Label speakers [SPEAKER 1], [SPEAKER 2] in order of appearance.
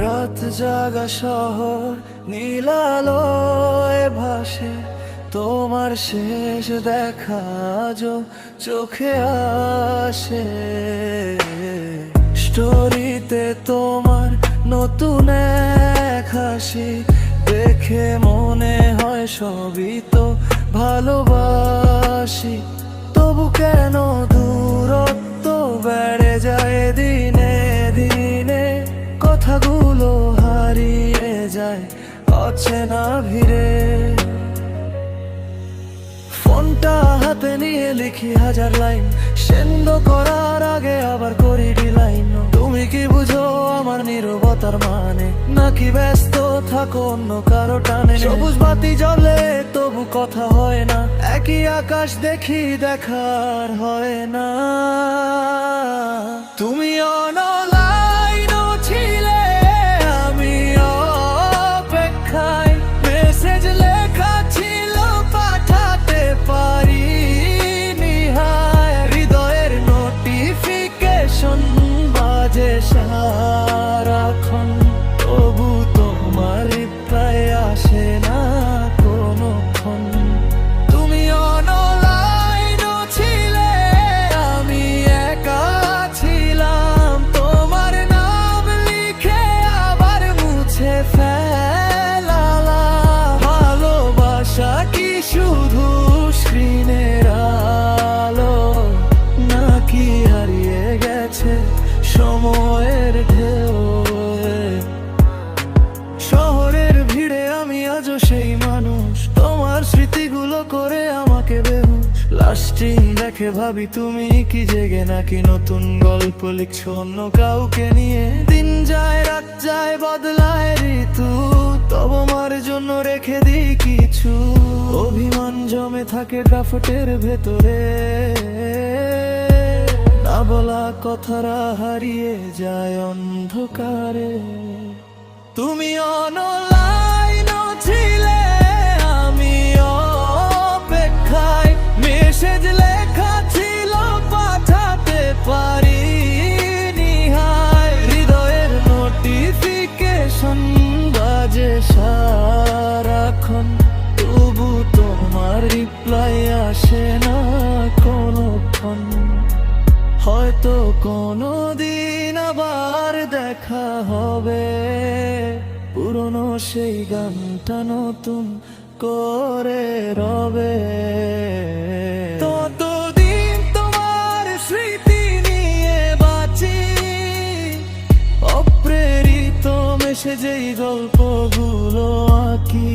[SPEAKER 1] রাত জাগা শহর নীলালোয় ভাসে, তোমার শেষ দেখা চোখে আসে। স্টোরিতে তোমার নতুন এক হাসি দেখে মনে হয় সবই তো ভালোবাসি। তবু কেন দূরত্ব বেড়ে যায় দিনে দিনে, কথাগুলো হারিয়ে যায় অচেনা ভিড়ে। ফোনটা হাতে নিয়ে লিখি হাজার লাইন, সেন্ড করার আগে আবার করি ডিলাইন। তুমি কি বুঝো আমার নীরবতার মানে, নাকি ব্যস্ত থাকো অন্য কারো টানে? সবুজ বাতি জ্বলে তবু কথা হয় না, একই আকাশ দেখি দেখার হয় না। তুমি অনলাইন ছিলে, আমি অপেক্ষায়, মেসেজ লেখা ছিল পাঠাতে পারিনি। হায় হৃদয়ের নোটিফিকেশন বাজে সারাক্ষণ, তবু তোমার রিপ্লাই আসে না কোনোক্ষণ। তুমি অনলাইন ছিলে, আমি একা ছিলাম, তোমার নাম লিখে আবার মুছে ফেলালাম। ভালোবাসা কি শুধু স্ক্রিনের আলো, নাকি হারিয়ে গেছে সময়ের ঢেউ? শহরের ভিড়ে আমি আজও সেই মানুষ, তোমার স্মৃতিগুলো করে আমাকে বেহুশ। লাস্টিং দেখে ভাবি তুমি কি জেগে নাকি নতুন গল্প লিখছো অন্য কাউকে নিয়ে। দিন যায় রাত যায় বদলায় ঋতু, তবু আমার জন্য রেখে দিই কিছু। অভিমান জমে থাকে ড্রাফটের ভেতরে, না বলা কথারা হারিয়ে যায় অন্ধকারে। তুমি অনলাইন ছিলে, আমি অপেক্ষায়, মেসেজ লেখা ছিল পাঠাতে পারিনি। হায় হৃদয়ের নোটিফিকেশন বাজে সারাক্ষণ, তবু তোমার রিপ্লাই আসে না কোনোক্ষণ। হয়তো কোনোদিন আবার দেখা হবে, পুরনো সেই গানটা নতুন করে রবে। ততদিন তোমার স্মৃতি নিয়ে বাঁচি, অপ্রেরিত মেসেজেই গল্পগুলো আঁকি।